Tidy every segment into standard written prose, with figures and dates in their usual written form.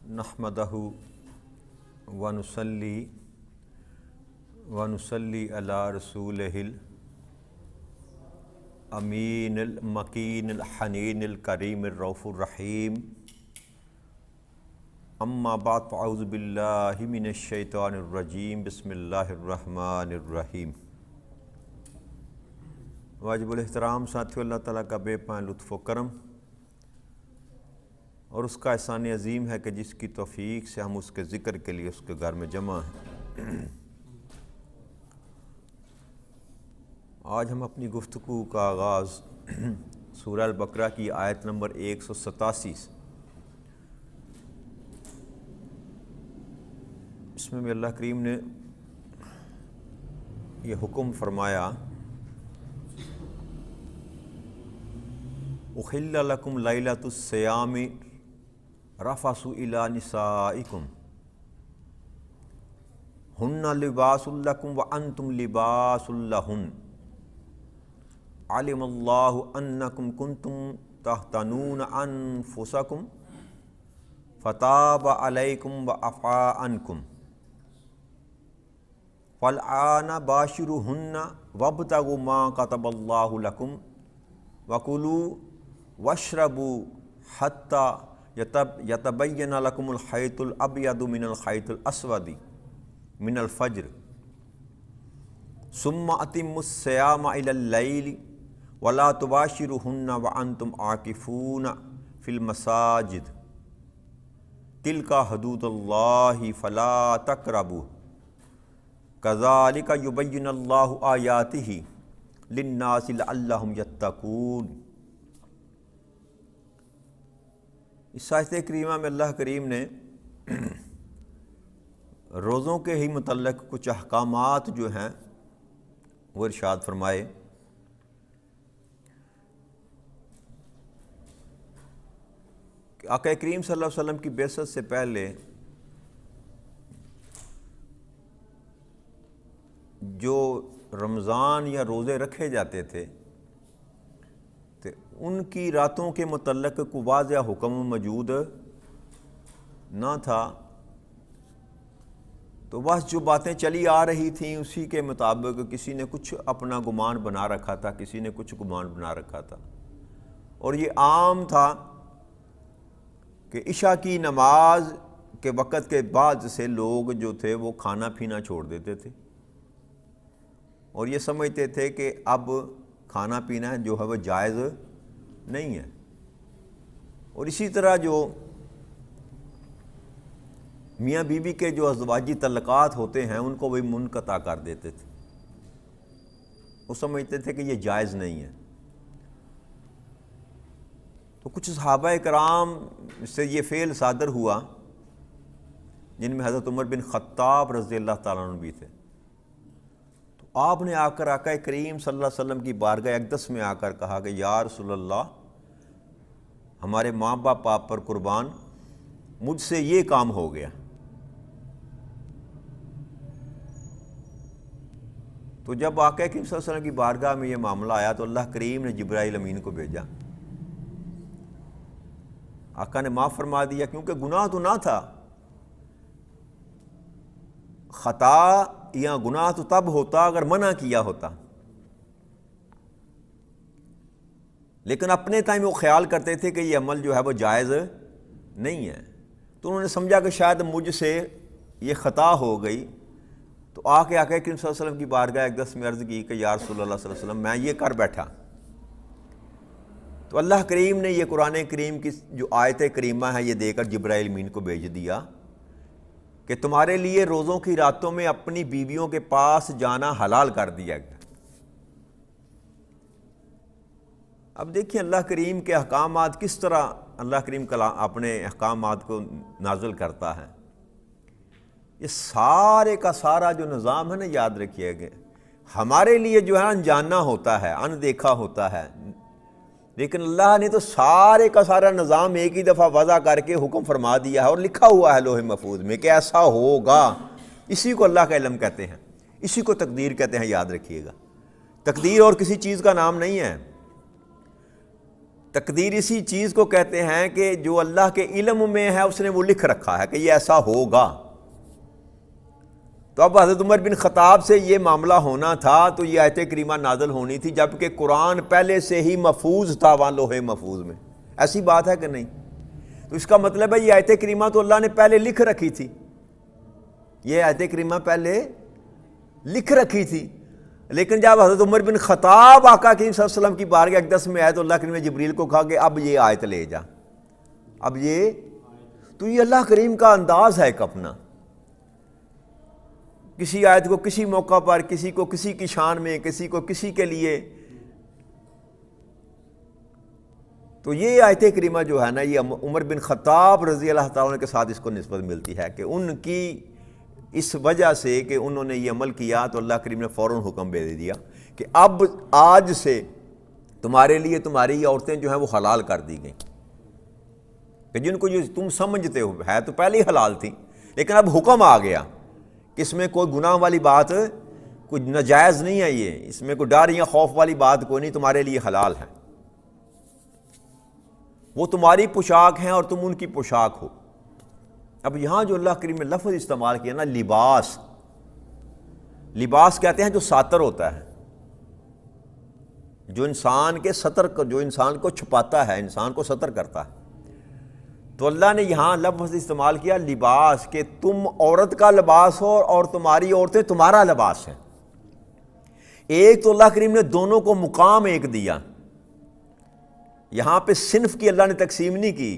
نحمدہ ونصلی علی رسولہ الامین المکین الحنین الکریم الرؤوف الرحیم اما بعد فاعوذ باللہ من الشیطان الرجیم بسم اللہ الرحمن الرحیم۔ واجب الاحترام ساتھیو، اللہ تعالیٰ کا بے پناہ لطف و کرم اور اس کا احسان عظیم ہے کہ جس کی توفیق سے ہم اس کے ذکر کے لیے اس کے گھر میں جمع ہیں۔ آج ہم اپنی گفتگو کا آغاز سورہ البقرہ کی آیت نمبر 187 سے۔ اس میں بھی اللہ کریم نے یہ حکم فرمایا احل لکم لیلۃ الصیام رفثوا الی نسائکم ہن لباس لکم وانتم لباس لہن علم اللہ انکم کنتم تختنون انفسکم فتاب علیکم وعفا عنکم فالآن باشروہن وابتغوا ما کتب اللہ لکم وکلوا واشربوا حتی یتبین لکم الخیط الابیض من الخیط الاسود من الفجر ثم اتموا الصیام الی اللیل ولا تباشروہن وانتم عاکفون فی المساجد تلک حدود اللہ فلا تقربوها کذالک یبین اللہ آیاتہ للناس لعلہم یتقون۔ اس آیت کریمہ میں اللہ کریم نے روزوں کے ہی متعلق کچھ احکامات جو ہیں وہ ارشاد فرمائے۔ آقا کریم صلی اللہ علیہ وسلم کی بعثت سے پہلے جو رمضان یا روزے رکھے جاتے تھے تو ان کی راتوں کے متعلق کوئی واضح حکم موجود نہ تھا، تو بس جو باتیں چلی آ رہی تھیں اسی کے مطابق کسی نے کچھ اپنا گمان بنا رکھا تھا، کسی نے کچھ گمان بنا رکھا تھا، اور یہ عام تھا کہ عشاء کی نماز کے وقت کے بعد سے لوگ جو تھے وہ کھانا پینا چھوڑ دیتے تھے اور یہ سمجھتے تھے کہ اب کھانا پینا جو ہے وہ جائز نہیں ہے، اور اسی طرح جو میاں بیوی کے جو ازدواجی تعلقات ہوتے ہیں ان کو وہ منقطع کر دیتے تھے، وہ سمجھتے تھے کہ یہ جائز نہیں ہے۔ تو کچھ صحابہ کرام سے یہ فعل صادر ہوا جن میں حضرت عمر بن خطاب رضی اللہ تعالیٰ عنہ بھی تھے، تو آپ نے آ کر آقا کریم صلی اللہ علیہ وسلم کی بارگاہ اقدس میں آ کر کہا کہ یا رسول اللہ، ہمارے ماں باپ آپ پر قربان، مجھ سے یہ کام ہو گیا۔ تو جب آقا کریم صلی اللہ علیہ وسلم کی بارگاہ میں یہ معاملہ آیا تو اللہ کریم نے جبرائیل امین کو بھیجا، آقا نے معاف فرما دیا، کیونکہ گناہ تو نہ تھا، خطا یا گناہ تو تب ہوتا اگر منع کیا ہوتا، لیکن اپنے ٹائم وہ خیال کرتے تھے کہ یہ عمل جو ہے وہ جائز نہیں ہے، تو انہوں نے سمجھا کہ شاید مجھ سے یہ خطا ہو گئی، تو آ کے آقا کریم صلی اللہ علیہ وسلم کی بارگاہ اقدس میں عرض کی کہ یا رسول اللہ صلی اللہ علیہ وسلم میں یہ کر بیٹھا۔ تو اللہ کریم نے یہ قرآن کریم کی جو آیت کریمہ ہے یہ دے کر جبرائیل امین کو بھیج دیا کہ تمہارے لیے روزوں کی راتوں میں اپنی بیویوں کے پاس جانا حلال کر دیا گیا۔ اب دیکھیں اللہ کریم کے احکامات کس طرح اللہ کریم اپنے احکامات کو نازل کرتا ہے۔ یہ سارے کا سارا جو نظام ہے نا، یاد رکھیے گا، ہمارے لیے جو ہے انجانا ہوتا ہے، اندیکھا ہوتا ہے، لیکن اللہ نے تو سارے کا سارا نظام ایک ہی دفعہ وضع کر کے حکم فرما دیا ہے اور لکھا ہوا ہے لوح محفوظ میں کہ ایسا ہوگا۔ اسی کو اللہ کا علم کہتے ہیں، اسی کو تقدیر کہتے ہیں، یاد رکھیے گا۔ تقدیر اور کسی چیز کا نام نہیں ہے۔ تقدیر اسی چیز کو کہتے ہیں کہ جو اللہ کے علم میں ہے اس نے وہ لکھ رکھا ہے کہ یہ ایسا ہوگا۔ تو اب حضرت عمر بن خطاب سے یہ معاملہ ہونا تھا تو یہ آیت کریمہ نازل ہونی تھی، جبکہ قرآن پہلے سے ہی محفوظ تھا وہاں لوح محفوظ میں۔ ایسی بات ہے کہ نہیں؟ تو اس کا مطلب ہے یہ آیت کریمہ تو اللہ نے پہلے لکھ رکھی تھی، یہ آیت کریمہ پہلے لکھ رکھی تھی، لیکن جب حضرت عمر بن خطاب آقا کریم صلی اللہ علیہ وسلم کی بارگاہ اقدس میں آئے تو اللہ کریم نے جبریل کو کہا کہ اب یہ آیت لے جا، اب یہ تو یہ اللہ کریم کا انداز ہے ایک اپنا، کسی آیت کو کسی موقع پر، کسی کو کسی کی شان میں، کسی کو کسی کے لیے۔ تو یہ آیت کریمہ جو ہے نا یہ عمر بن خطاب رضی اللہ تعالیٰ عنہ کے ساتھ اس کو نسبت ملتی ہے کہ ان کی اس وجہ سے کہ انہوں نے یہ عمل کیا تو اللہ کریم نے فوراً حکم دے دیا کہ اب آج سے تمہارے لیے تمہاری عورتیں جو ہیں وہ حلال کر دی گئیں، کہ جن کو جو تم سمجھتے ہو ہے تو پہلے ہی حلال تھی، لیکن اب حکم آ گیا کہ اس میں کوئی گناہ والی بات، کوئی ناجائز نہیں ہے، یہ اس میں کوئی ڈر یا خوف والی بات کوئی نہیں، تمہارے لیے حلال ہے، وہ تمہاری پوشاک ہیں اور تم ان کی پوشاک ہو۔ اب یہاں جو اللہ کریم نے لفظ استعمال کیا نا لباس، لباس کہتے ہیں جو ساتر ہوتا ہے، جو انسان کے ستر، جو انسان کو چھپاتا ہے، انسان کو ستر کرتا ہے۔ تو اللہ نے یہاں لفظ استعمال کیا لباس، کہ تم عورت کا لباس ہو اور تمہاری عورتیں تمہارا لباس ہیں۔ ایک تو اللہ کریم نے دونوں کو مقام ایک دیا، یہاں پہ صنف کی اللہ نے تقسیم نہیں کی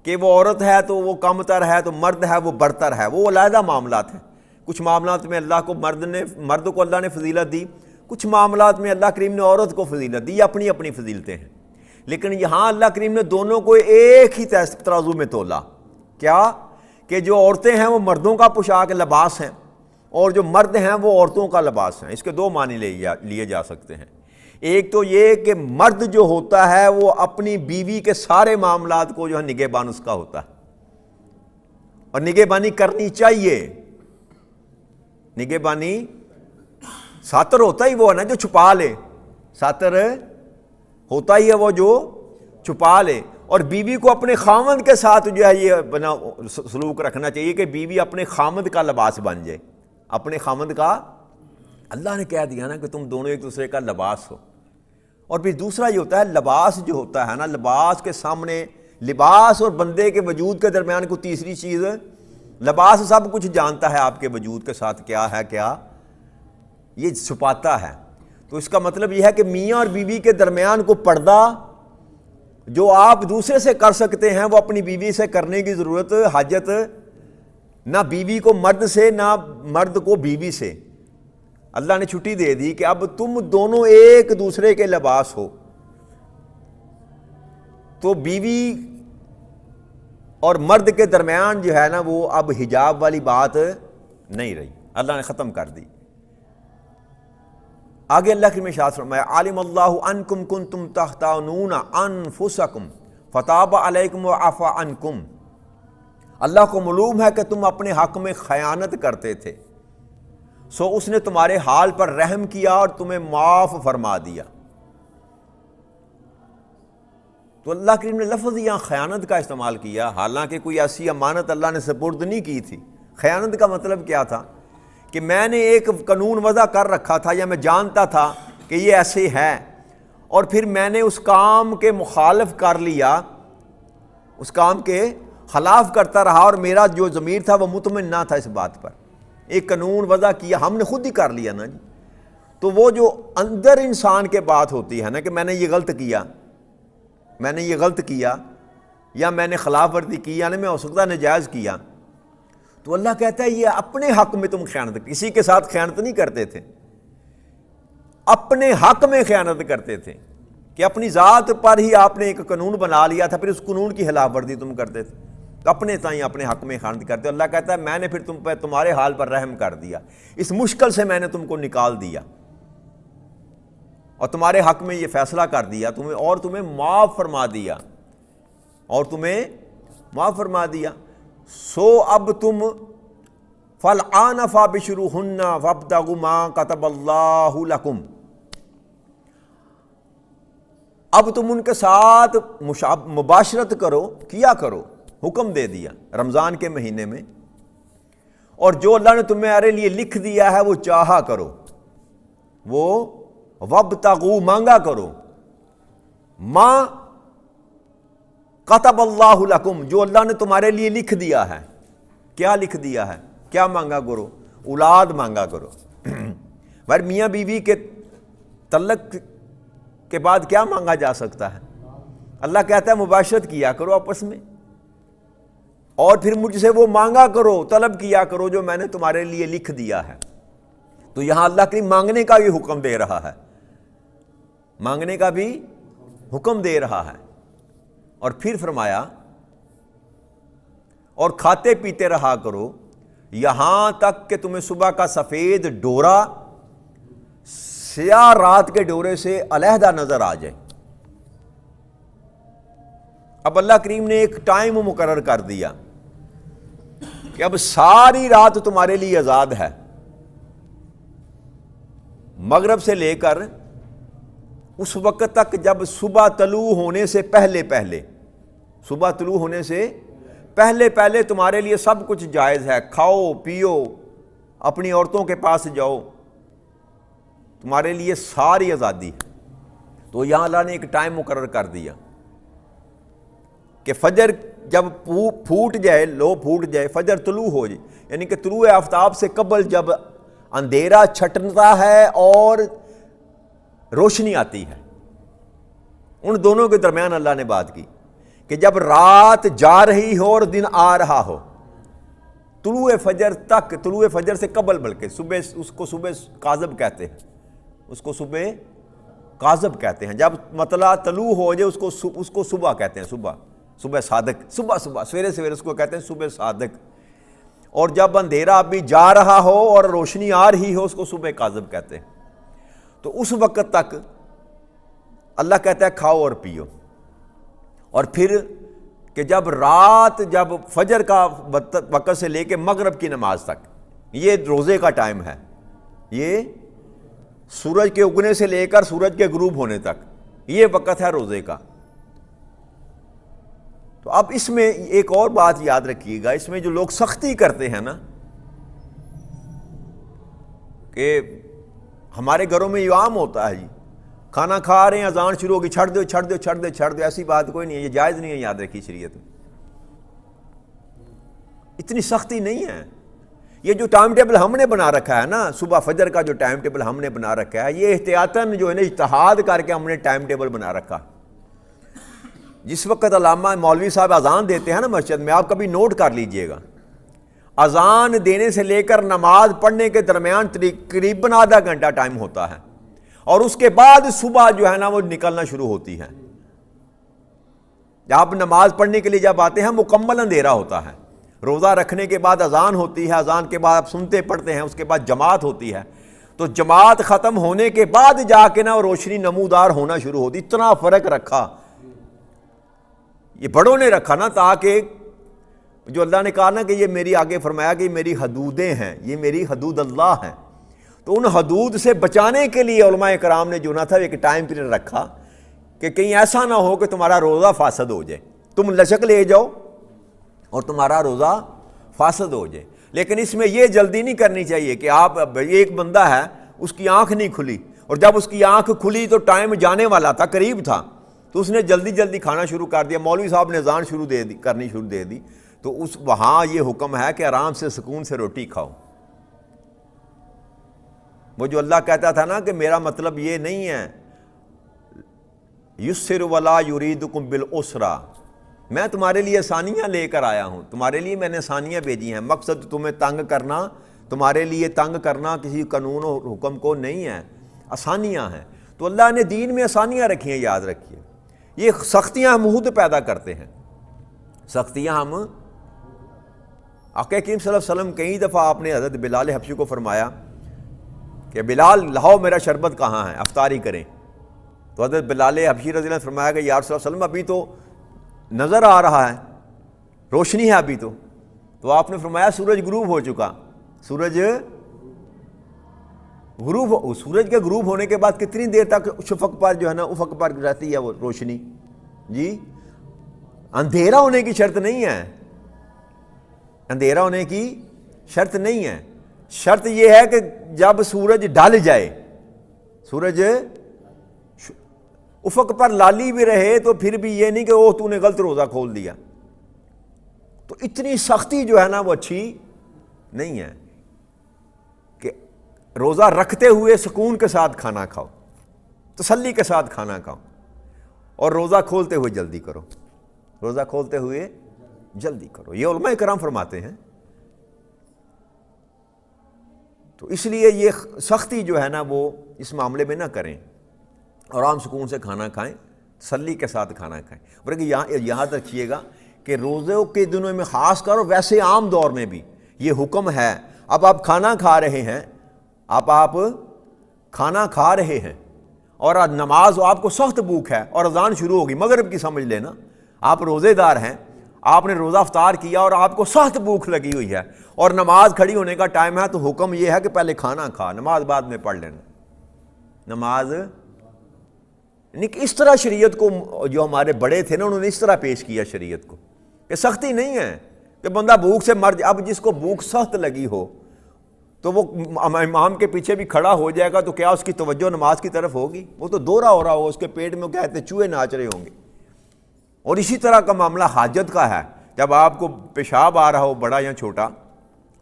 کہ وہ عورت ہے تو وہ کم تر ہے، تو مرد ہے وہ برتر ہے، وہ علیحدہ معاملات ہیں۔ کچھ معاملات میں اللہ کو مرد کو اللہ نے فضیلت دی، کچھ معاملات میں اللہ کریم نے عورت کو فضیلت دی، یہ اپنی اپنی فضیلتیں ہیں، لیکن یہاں اللہ کریم نے دونوں کو ایک ہی ترازو میں تولا۔ کیا؟ کہ جو عورتیں ہیں وہ مردوں کا پوشاک لباس ہیں، اور جو مرد ہیں وہ عورتوں کا لباس ہیں۔ اس کے دو معنی لیے جا سکتے ہیں۔ ایک تو یہ کہ مرد جو ہوتا ہے وہ اپنی بیوی کے سارے معاملات کو جو ہے نگہبان اس کا ہوتا ہے، اور نگہبانی کرنی چاہیے۔ نگہبانی ساتر ہوتا ہی وہ ہے نا جو چھپا لے، ساتر ہوتا ہی ہے وہ جو چھپا لے، اور بیوی کو اپنے خامند کے ساتھ جو ہے یہ بنا سلوک رکھنا چاہیے کہ بیوی اپنے خامند کا لباس بن جائے، اپنے خامند کا۔ اللہ نے کہہ دیا نا کہ تم دونوں ایک دوسرے کا لباس ہو۔ اور پھر دوسرا یہ ہوتا ہے لباس جو ہوتا ہے نا، لباس کے سامنے، لباس اور بندے کے وجود کے درمیان کوئی تیسری چیز، لباس سب کچھ جانتا ہے آپ کے وجود کے ساتھ کیا ہے، کیا یہ چھپاتا ہے۔ تو اس کا مطلب یہ ہے کہ میاں اور بیوی کے درمیان کو پردہ جو آپ دوسرے سے کر سکتے ہیں وہ اپنی بیوی سے کرنے کی ضرورت، حاجت نہ بیوی کو مرد سے، نہ مرد کو بیوی سے۔ اللہ نے چھٹی دے دی کہ اب تم دونوں ایک دوسرے کے لباس ہو، تو بیوی اور مرد کے درمیان جو ہے نا وہ اب حجاب والی بات نہیں رہی، اللہ نے ختم کر دی۔ آگے اللہ کی ارشاد فرمایا عالم اللہ انکم کنتم تختانون انفسکم فتاب علیکم وعفا عنکم، اللہ کو معلوم ہے کہ تم اپنے حق میں خیانت کرتے تھے، سو اس نے تمہارے حال پر رحم کیا اور تمہیں معاف فرما دیا۔ تو اللہ کریم نے لفظ یہاں خیانت کا استعمال کیا، حالانکہ کوئی ایسی امانت اللہ نے سپرد نہیں کی تھی۔ خیانت کا مطلب کیا تھا؟ کہ میں نے ایک قانون وضع کر رکھا تھا، یا میں جانتا تھا کہ یہ ایسے ہے، اور پھر میں نے اس کام کے مخالف کر لیا، اس کام کے خلاف کرتا رہا، اور میرا جو ضمیر تھا وہ مطمئن نہ تھا اس بات پر۔ ایک قانون وضع کیا، ہم نے خود ہی کر لیا نا جی، تو وہ جو اندر انسان کے بات ہوتی ہے نا کہ میں نے یہ غلط کیا، میں نے یہ غلط کیا، یا میں نے خلاف ورزی کی، یعنی میں ہو سکتا ناجائز کیا، تو اللہ کہتا ہے یہ اپنے حق میں تم خیانت، کسی کے ساتھ خیانت نہیں کرتے تھے، اپنے حق میں خیانت کرتے تھے، کہ اپنی ذات پر ہی آپ نے ایک قانون بنا لیا تھا، پھر اس قانون کی خلاف ورزی تم کرتے تھے، اپنے تائیں اپنے حق میں خیانت کرتے۔ اللہ کہتا ہے میں نے پھر تم پہ تمہارے حال پر رحم کر دیا، اس مشکل سے میں نے تم کو نکال دیا اور تمہارے حق میں یہ فیصلہ کر دیا تمہیں، اور تمہیں معاف فرما دیا، اور تمہیں معاف فرما دیا۔ سو اب تم فالآن فابشروہن وابتغوا ما کتب اللہ لکم، اب تم ان کے ساتھ مباشرت کرو، کیا کرو، حکم دے دیا رمضان کے مہینے میں، اور جو اللہ نے تمہارے لیے لکھ دیا ہے وہ چاہا کرو، وہ وابتغوا مانگا کرو، ما کتب اللہ لکم، جو اللہ نے تمہارے لیے لکھ دیا ہے۔ کیا لکھ دیا ہے؟ کیا مانگا کرو؟ اولاد مانگا کرو۔ بھائی میاں بیوی کے تعلق کے بعد کیا مانگا جا سکتا ہے؟ اللہ کہتا ہے مباشرت کیا کرو آپس میں، اور پھر مجھ سے وہ مانگا کرو، طلب کیا کرو جو میں نے تمہارے لیے لکھ دیا ہے۔ تو یہاں اللہ کریم مانگنے کا بھی حکم دے رہا ہے، مانگنے کا بھی حکم دے رہا ہے، اور پھر فرمایا اور کھاتے پیتے رہا کرو یہاں تک کہ تمہیں صبح کا سفید ڈورا سیاہ رات کے ڈورے سے علیحدہ نظر آ جائے۔ اب اللہ کریم نے ایک ٹائم مقرر کر دیا کہ اب ساری رات تمہارے لیے آزاد ہے، مغرب سے لے کر اس وقت تک جب صبح طلوع ہونے سے پہلے صبح طلوع ہونے سے پہلے تمہارے لیے سب کچھ جائز ہے، کھاؤ پیو، اپنی عورتوں کے پاس جاؤ، تمہارے لیے ساری آزادی ہے۔ تو یہاں اللہ نے ایک ٹائم مقرر کر دیا کہ فجر جب پھوٹ جائے فجر طلوع ہو جائے، یعنی کہ طلوع آفتاب سے قبل جب اندھیرا چھٹتا ہے اور روشنی آتی ہے، ان دونوں کے درمیان اللہ نے بات کی کہ جب رات جا رہی ہو اور دن آ رہا ہو، طلوع فجر سے قبل، بلکہ صبح، اس کو صبح کاذب کہتے ہیں، جب مطلع طلوع ہو جائے اس کو صبح کہتے ہیں، صبح صادق، صبح سویرے اس کو کہتے ہیں صبح صادق، اور جب اندھیرا ابھی جا رہا ہو اور روشنی آ رہی ہو اس کو صبح کاذب کہتے ہیں۔ تو اس وقت تک اللہ کہتا ہے کھاؤ اور پیو، اور پھر کہ جب فجر کا وقت سے لے کے مغرب کی نماز تک، یہ روزے کا ٹائم ہے، یہ سورج کے اگنے سے لے کر سورج کے غروب ہونے تک یہ وقت ہے روزے کا۔ تو اب اس میں ایک اور بات یاد رکھیے گا، اس میں جو لوگ سختی کرتے ہیں نا، کہ ہمارے گھروں میں یہ عام ہوتا ہے، جی کھانا کھا رہے ہیں اذان شروع ہوگی، چھڑ دو، ایسی بات کوئی نہیں ہے، یہ جائز نہیں ہے، یاد رکھیے شریعت میں اتنی سختی نہیں ہے۔ یہ جو ٹائم ٹیبل ہم نے بنا رکھا ہے نا، صبح فجر کا جو ٹائم ٹیبل ہم نے بنا رکھا ہے، یہ احتیاطاً جو ہے نا اجتہاد کر کے ہم نے ٹائم ٹیبل بنا رکھا۔ جس وقت علامہ مولوی صاحب اذان دیتے ہیں نا مسجد میں، آپ کبھی نوٹ کر لیجئے گا، اذان دینے سے لے کر نماز پڑھنے کے درمیان تقریباً آدھا گھنٹہ ٹائم ہوتا ہے، اور اس کے بعد صبح جو ہے نا وہ نکلنا شروع ہوتی ہے۔ جب نماز پڑھنے کے لیے جب آتے ہیں مکمل اندھیرا ہوتا ہے، روزہ رکھنے کے بعد اذان ہوتی ہے، اذان کے بعد آپ سنتے پڑھتے ہیں، اس کے بعد جماعت ہوتی ہے، تو جماعت ختم ہونے کے بعد جا کے نا روشنی نمودار ہونا شروع ہوتی۔ اتنا فرق رکھا، یہ بڑوں نے رکھا نا، تاکہ جو اللہ نے کہا نا کہ یہ میری، آگے فرمایا کہ یہ میری حدودیں ہیں، یہ میری حدود اللہ ہیں، تو ان حدود سے بچانے کے لیے علماء کرام نے جو نہ تھا ایک ٹائم پیریڈ رکھا کہ کہیں ایسا نہ ہو کہ تمہارا روزہ فاسد ہو جائے، تم لچک لے جاؤ اور تمہارا روزہ فاسد ہو جائے۔ لیکن اس میں یہ جلدی نہیں کرنی چاہیے کہ آپ، ایک بندہ ہے اس کی آنکھ نہیں کھلی، اور جب اس کی آنکھ کھلی تو ٹائم جانے والا تھا، قریب تھا، تو اس نے جلدی کھانا شروع کر دیا، مولوی صاحب نے اذان کرنی شروع دے دی، تو وہاں یہ حکم ہے کہ آرام سے سکون سے روٹی کھاؤ۔ وہ جو اللہ کہتا تھا نا کہ میرا مطلب یہ نہیں ہے یسر ولا یریدکم بالعسرا، میں تمہارے لیے آسانیاں لے کر آیا ہوں، تمہارے لیے میں نے آسانیاں بھیجی ہیں، مقصد تمہیں تنگ کرنا، تمہارے لیے تنگ کرنا کسی قانون اور حکم کو نہیں ہے، آسانیاں ہیں۔ تو اللہ نے دین میں آسانیاں رکھی ہیں، یاد رکھیے۔ یہ سختیاں ہم خود پیدا کرتے ہیں، سختیاں ہم، آقا کریم صلی اللہ علیہ وسلم کئی دفعہ آپ نے حضرت بلال حبشی کو فرمایا کہ بلال لاؤ میرا شربت کہاں ہے، افطاری کریں، تو حضرت بلال حبشی رضی اللہ عنہ نے فرمایا کہ یا رسول اللہ علیہ وسلم ابھی تو نظر آ رہا ہے، روشنی ہے ابھی تو آپ نے فرمایا سورج غروب ہو چکا، سورج غروب سورج کے غروب ہونے کے بعد کتنی دیر تک شفق پر جو ہے نا افق پر رہتی ہے وہ روشنی؟ جی اندھیرا ہونے کی شرط نہیں ہے، اندھیرا ہونے کی شرط نہیں ہے، شرط یہ ہے کہ جب سورج ڈھل جائے، سورج افق پر لالی بھی رہے تو پھر بھی یہ نہیں کہ اوہ تو نے غلط روزہ کھول دیا. تو اتنی سختی جو ہے نا وہ اچھی نہیں ہے کہ روزہ رکھتے ہوئے سکون کے ساتھ کھانا کھاؤ، تسلی کے ساتھ کھانا کھاؤ، اور روزہ کھولتے ہوئے جلدی کرو، روزہ کھولتے ہوئے جلدی کرو. یہ علماء کرام فرماتے ہیں. تو اس لیے یہ سختی جو ہے نا وہ اس معاملے میں نہ کریں، آرام سکون سے کھانا کھائیں، تسلی کے ساتھ کھانا کھائیں. بلکہ یاد رکھیے گا کہ روزوں کے دنوں میں خاص کر، ویسے عام دور میں بھی یہ حکم ہے. اب آپ کھانا کھا رہے ہیں، آپ کھانا کھا رہے ہیں اور نماز آپ کو سخت بھوک ہے اور اذان شروع ہوگی، مغرب کی سمجھ لینا، آپ روزے دار ہیں، آپ نے روزہ افطار کیا اور آپ کو سخت بھوک لگی ہوئی ہے اور نماز کھڑی ہونے کا ٹائم ہے، تو حکم یہ ہے کہ پہلے کھانا کھا، نماز بعد میں پڑھ لینا. نماز اس طرح شریعت کو، جو ہمارے بڑے تھے نا انہوں نے اس طرح پیش کیا شریعت کو کہ سختی نہیں ہے کہ بندہ بھوک سے مر جائے. اب جس کو بھوک سخت لگی ہو تو وہ امام کے پیچھے بھی کھڑا ہو جائے گا تو کیا اس کی توجہ نماز کی طرف ہوگی؟ وہ تو دورہ ہو رہا ہو، اس کے پیٹ میں کہتے چوہے ناچ رہے ہوں گے. اور اسی طرح کا معاملہ حاجت کا ہے. جب آپ کو پیشاب آ رہا ہو، بڑا یا چھوٹا،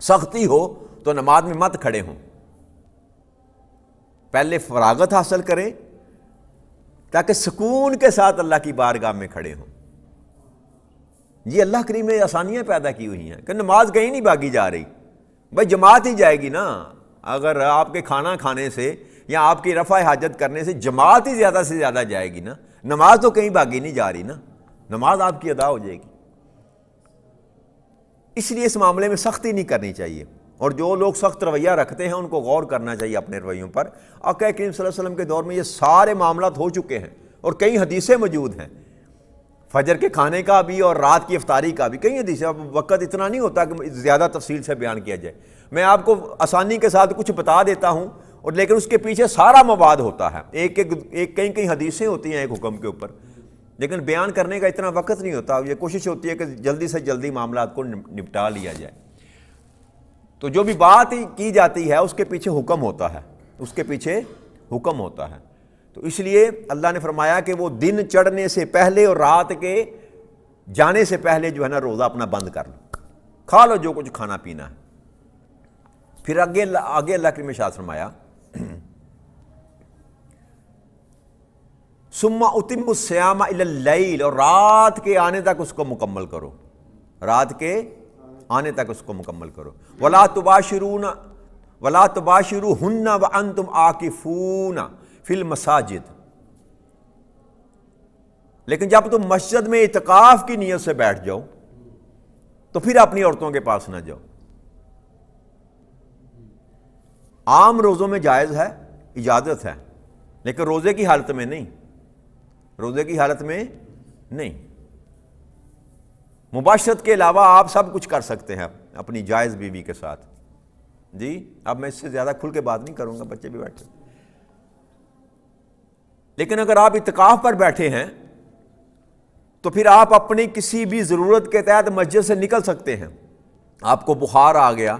سختی ہو تو نماز میں مت کھڑے ہوں، پہلے فراغت حاصل کریں تاکہ سکون کے ساتھ اللہ کی بارگاہ میں کھڑے ہوں. یہ اللہ کریم نے آسانیاں پیدا کی ہوئی ہیں کہ نماز کہیں نہیں بھاگی جا رہی. بھائی جماعت ہی جائے گی نا. اگر آپ کے کھانا کھانے سے یا آپ کی رفع حاجت کرنے سے جماعت ہی زیادہ سے زیادہ جائے گی نا، نماز تو کہیں بھاگی نہیں جا رہی نا، نماز آپ کی ادا ہو جائے گی. اس لیے اس معاملے میں سختی نہیں کرنی چاہیے، اور جو لوگ سخت رویہ رکھتے ہیں ان کو غور کرنا چاہیے اپنے رویوں پر. آقا کریم صلی اللہ علیہ وسلم کے دور میں یہ سارے معاملات ہو چکے ہیں اور کئی حدیثیں موجود ہیں، فجر کے کھانے کا بھی اور رات کی افطاری کا بھی کئی حدیثیں. اب وقت اتنا نہیں ہوتا کہ زیادہ تفصیل سے بیان کیا جائے. میں آپ کو آسانی کے ساتھ کچھ بتا دیتا ہوں، اور لیکن اس کے پیچھے سارا مواد ہوتا ہے. کئی حدیثیں ہوتی ہیں ایک حکم کے اوپر، لیکن بیان کرنے کا اتنا وقت نہیں ہوتا. یہ کوشش ہوتی ہے کہ جلدی سے جلدی معاملات کو نپٹا لیا جائے. تو جو بھی بات کی جاتی ہے اس کے پیچھے حکم ہوتا ہے، اس کے پیچھے حکم ہوتا ہے. تو اس لیے اللہ نے فرمایا کہ وہ دن چڑھنے سے پہلے اور رات کے جانے سے پہلے جو ہے نا روزہ اپنا بند کر لو، کھا لو جو کچھ کھانا پینا ہے. پھر آگے اللہ کے ارشاد فرمایا ثم اتم الصیام الی اللیل، اور رات کے آنے تک اس کو مکمل کرو، رات کے آنے تک اس کو مکمل کرو. ولا تباشروہن وانتم عاکفون فی المساجد، لیکن جب تم مسجد میں اعتکاف کی نیت سے بیٹھ جاؤ تو پھر اپنی عورتوں کے پاس نہ جاؤ. عام روزوں میں جائز ہے، اجازت ہے، لیکن روزے کی حالت میں نہیں، روزے کی حالت میں نہیں. مباشرت کے علاوہ آپ سب کچھ کر سکتے ہیں اپنی جائز بیوی کے ساتھ. جی اب میں اس سے زیادہ کھل کے بات نہیں کروں گا، بچے بھی بیٹھے. لیکن اگر آپ اعتکاف پر بیٹھے ہیں تو پھر آپ اپنی کسی بھی ضرورت کے تحت مسجد سے نکل سکتے ہیں. آپ کو بخار آ گیا،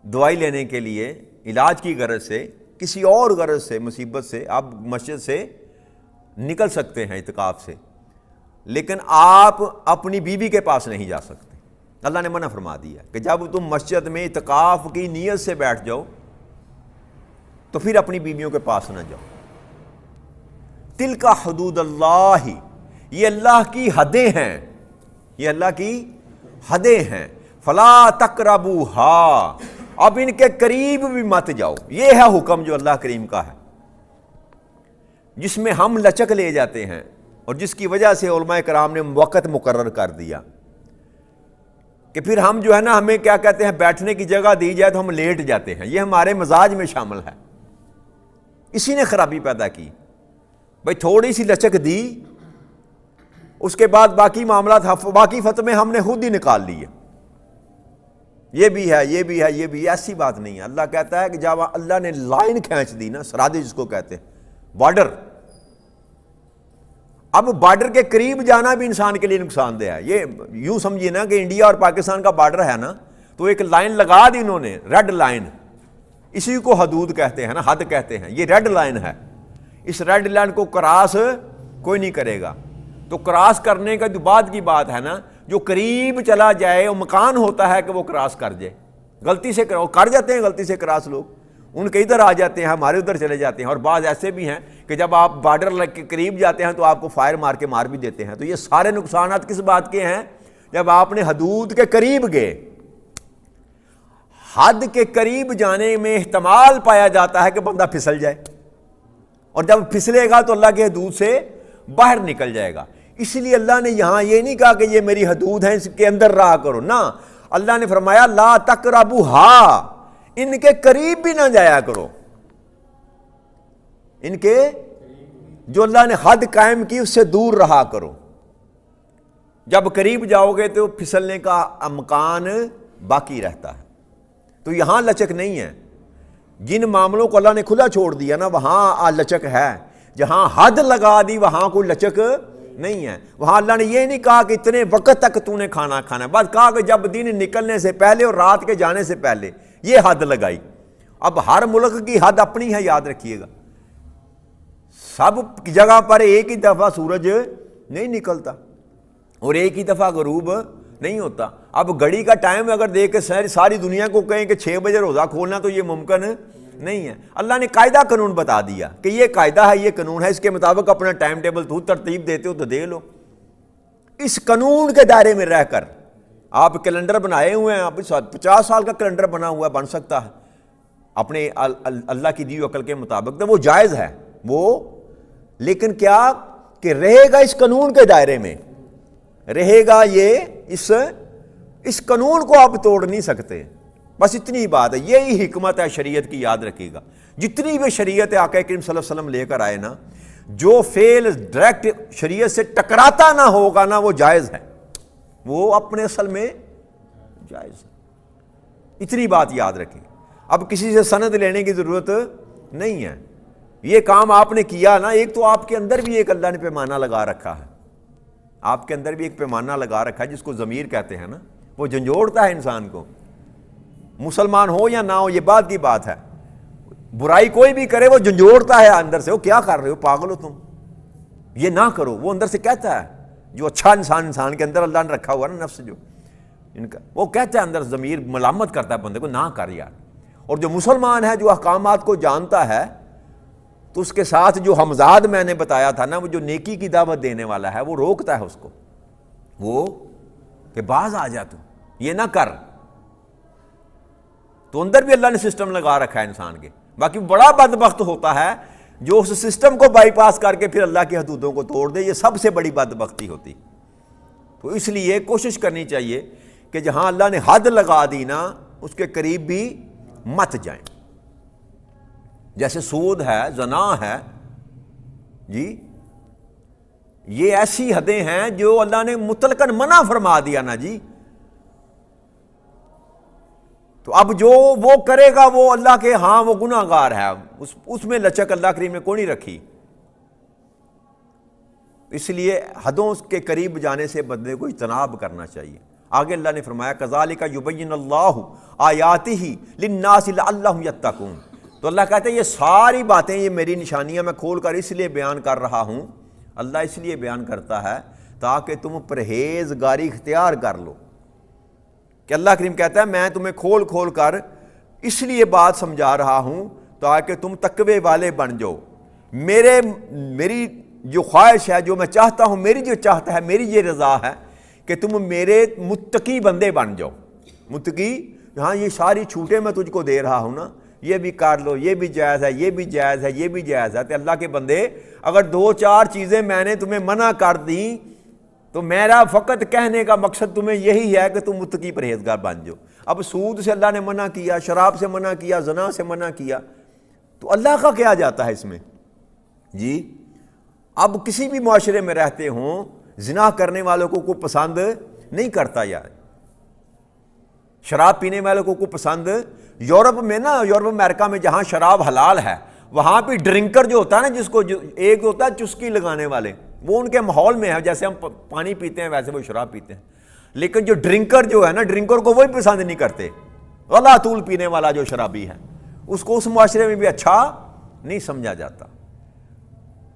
دوائی لینے کے لیے، علاج کی غرض سے، کسی اور غرض سے، مصیبت سے آپ مسجد سے نکل سکتے ہیں اعتکاف سے، لیکن آپ اپنی بیوی کے پاس نہیں جا سکتے. اللہ نے منع فرما دیا کہ جب تم مسجد میں اعتکاف کی نیت سے بیٹھ جاؤ تو پھر اپنی بیویوں کے پاس نہ جاؤ. تلک حدود اللہ، یہ اللہ کی حدیں ہیں، یہ اللہ کی حدیں ہیں. فلا تقربوہا، اب ان کے قریب بھی مت جاؤ. یہ ہے حکم جو اللہ کریم کا ہے، جس میں ہم لچک لے جاتے ہیں اور جس کی وجہ سے علماء کرام نے وقت مقرر کر دیا کہ پھر ہم جو ہے نا، ہمیں کیا کہتے ہیں، بیٹھنے کی جگہ دی جائے تو ہم لیٹ جاتے ہیں. یہ ہمارے مزاج میں شامل ہے، اسی نے خرابی پیدا کی. بھائی تھوڑی سی لچک دی، اس کے بعد باقی معاملات، باقی فتوے ہم نے خود ہی نکال لیے. یہ بھی ہے، یہ بھی ہے، یہ بھی، ایسی بات نہیں ہے۔ اللہ کہتا ہے کہ جب اللہ نے لائن کھینچ دی نا، سرحد جس کو کہتے ہیں، بارڈر، اب بارڈر کے قریب جانا بھی انسان کے لیے نقصان دہ ہے۔ یہ یوں سمجھیے نا کہ انڈیا اور پاکستان کا بارڈر ہے نا، تو ایک لائن لگا دی انہوں نے، ریڈ لائن، اسی کو حدود کہتے ہیں نا، حد کہتے ہیں، یہ ریڈ لائن ہے۔ اس ریڈ لائن کو کراس کوئی نہیں کرے گا۔ تو کراس کرنے کا جو بعد کی بات ہے نا، جو قریب چلا جائے وہ مکان ہوتا ہے کہ وہ کراس کر جائے، غلطی سے کر جاتے ہیں، غلطی سے کراس لوگ، ان کے ادھر آ جاتے ہیں، ہمارے ادھر چلے جاتے ہیں، اور بعض ایسے بھی ہیں کہ جب آپ بارڈر کے قریب جاتے ہیں تو آپ کو فائر مار کے مار بھی دیتے ہیں۔ تو یہ سارے نقصانات کس بات کے ہیں؟ جب آپ نے حدود کے قریب گئے۔ حد کے قریب جانے میں احتمال پایا جاتا ہے کہ بندہ پھسل جائے، اور جب پھسلے گا تو اللہ کے حدود سے باہر نکل جائے گا۔ اس لیے اللہ نے یہاں یہ نہیں کہا کہ یہ میری حدود ہیں اس کے اندر رہا کرو، نہ، اللہ نے فرمایا لا تقربوہا، ان کے قریب بھی نہ جایا کرو، ان کے جو اللہ نے حد قائم کی اس سے دور رہا کرو۔ جب قریب جاؤ گے تو پھسلنے کا امکان باقی رہتا ہے۔ تو یہاں لچک نہیں ہے، جن معاملوں کو اللہ نے کھلا چھوڑ دیا نا وہاں لچک ہے، جہاں حد لگا دی وہاں کوئی لچک نہیں ہے۔ وہاں اللہ نے یہ نہیں کہا کہ اتنے وقت تک تو نے کھانا کھانا ہے، بس کہا کہ جب دن نکلنے سے پہلے اور رات کے جانے سے پہلے، یہ حد لگائی۔ اب ہر ملک کی حد اپنی ہے، یاد رکھیے گا، سب جگہ پر ایک ہی دفعہ سورج نہیں نکلتا اور ایک ہی دفعہ غروب نہیں ہوتا۔ اب گھڑی کا ٹائم اگر دیکھ کے ساری دنیا کو کہیں کہ 6 بجے روزہ کھولنا تو یہ ممکن نہیں ہے۔ اللہ نے قاعدہ قانون بتا دیا کہ یہ قاعدہ ہے، یہ قانون ہے، اس کے مطابق اپنا ٹائم ٹیبل تو ترتیب دیتے ہو تو دے لو۔ اس قانون کے دائرے میں رہ کر آپ کیلنڈر بنائے ہوئے ہیں، آپ 50 سال کا کیلنڈر بنا ہوا ہے، بن سکتا ہے اپنے اللہ کی دی ہوئی عقل کے مطابق، تو وہ جائز ہے وہ، لیکن کیا کہ رہے گا اس قانون کے دائرے میں، رہے گا یہ اس قانون کو آپ توڑ نہیں سکتے، بس اتنی ہی بات ہے۔ یہی حکمت ہے شریعت کی، یاد رکھیے گا۔ جتنی بھی شریعت آقا کریم صلی اللہ علیہ وسلم لے کر آئے نا، جو فعل ڈائریکٹ شریعت سے ٹکراتا نہ ہوگا نا وہ جائز ہے، وہ اپنے اصل میں جائز ہے۔ اتنی بات یاد رکھیں۔ اب کسی سے سند لینے کی ضرورت نہیں ہے، یہ کام آپ نے کیا نا، ایک تو آپ کے اندر بھی ایک اللہ نے پیمانہ لگا رکھا ہے، آپ کے اندر بھی ایک پیمانہ لگا رکھا ہے جس کو ضمیر کہتے ہیں نا، وہ جھنجھوڑتا ہے انسان کو، مسلمان ہو یا نہ ہو یہ بات کی بات ہے، برائی کوئی بھی کرے وہ جھنجھوڑتا ہے اندر سے، وہ کیا کر رہے ہو، پاگل ہو تم، یہ نہ کرو، وہ اندر سے کہتا ہے، جو اچھا انسان کے اندر اللہ نے رکھا ہوا نا نفس جو ان کا، وہ کہتا ہے اندر ضمیر ملامت کرتا ہے بندے کو، نہ کر یار۔ اور جو مسلمان ہے جو احکامات کو جانتا ہے تو اس کے ساتھ جو ہمزاد میں نے بتایا تھا نا، وہ جو نیکی کی دعوت دینے والا ہے وہ روکتا ہے اس کو، وہ کہ باز آ جا تو یہ نہ کر، تو اندر بھی اللہ نے سسٹم لگا رکھا ہے انسان کے۔ باقی بڑا بدبخت ہوتا ہے جو اس سسٹم کو بائی پاس کر کے پھر اللہ کی حدودوں کو توڑ دے، یہ سب سے بڑی بدبختی ہوتی۔ تو اس لیے کوشش کرنی چاہیے کہ جہاں اللہ نے حد لگا دی نا اس کے قریب بھی مت جائیں، جیسے سود ہے، زنا ہے، جی یہ ایسی حدیں ہیں جو اللہ نے مطلقاً منع فرما دیا نا جی، تو اب جو وہ کرے گا وہ اللہ کے ہاں وہ گناہ گار ہے، اس میں لچک اللہ کریم نے کوئی نہیں رکھی۔ اس لیے حدوں کے قریب جانے سے بندے کو اجتناب کرنا چاہیے۔ آگے اللہ نے فرمایا کذالک یبین اللہ آیاتہ للناس لعلہم یتقون، تو اللہ کہتے ہیں یہ ساری باتیں، یہ میری نشانیاں میں کھول کر اس لیے بیان کر رہا ہوں، اللہ اس لیے بیان کرتا ہے تاکہ تم پرہیزگاری اختیار کر لو، کہ اللہ کریم کہتا ہے میں تمہیں کھول کھول کر اس لیے بات سمجھا رہا ہوں تاکہ تم تقوی والے بن جاؤ، میری جو خواہش ہے، جو میں چاہتا ہوں، میری جو چاہتا ہے، میری یہ رضا ہے کہ تم میرے متقی بندے بن جاؤ۔ متقی، ہاں یہ ساری چھوٹیں میں تجھ کو دے رہا ہوں نا، یہ بھی کر لو، یہ بھی جائز ہے، یہ بھی جائز ہے، یہ بھی جائز ہے، تو اللہ کے بندے اگر 2-4 چیزیں میں نے تمہیں منع کر دیں تو میرا فقط کہنے کا مقصد تمہیں یہی ہے کہ تم متقی پرہیزگار بن جاؤ۔ اب سود سے اللہ نے منع کیا، شراب سے منع کیا، زنا سے منع کیا، تو اللہ کا کیا جاتا ہے اس میں جی؟ اب کسی بھی معاشرے میں رہتے ہوں، زنا کرنے والوں کو کوئی پسند نہیں کرتا یار، شراب پینے والوں کو پسند، یورپ میں نا، یورپ امریکہ میں جہاں شراب حلال ہے وہاں پہ ڈرنکر جو ہوتا ہے نا، جس کو ایک ہوتا ہے چسکی لگانے والے، وہ ان کے ماحول میں ہے، جیسے ہم پانی پیتے ہیں ویسے وہ شراب پیتے ہیں، لیکن جو ڈرنکر جو ہے نا، ڈرنکر کو وہی پسند نہیں کرتے، غلا طول پینے والا جو شرابی ہے اس کو اس معاشرے میں بھی اچھا نہیں سمجھا جاتا۔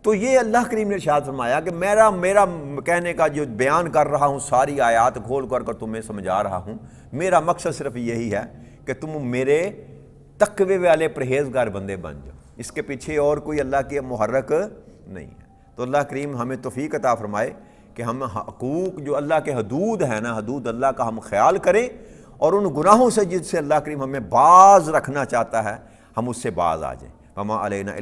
تو یہ اللہ کریم نے ارشاد فرمایا کہ میرا کہنے کا جو بیان کر رہا ہوں، ساری آیات کھول کر تمہیں سمجھا رہا ہوں، میرا مقصد صرف یہی ہے کہ تم میرے تقوی والے پرہیزگار بندے بن جاؤ، اس کے پیچھے اور کوئی اللہ کے محرک نہیں ہے۔ تو اللہ کریم ہمیں توفیق عطا فرمائے کہ ہم حقوق جو اللہ کے حدود ہیں نا، حدود اللہ کا ہم خیال کریں، اور ان گناہوں سے جن سے اللہ کریم ہمیں باز رکھنا چاہتا ہے ہم اس سے باز آ جائیں۔ وما علینا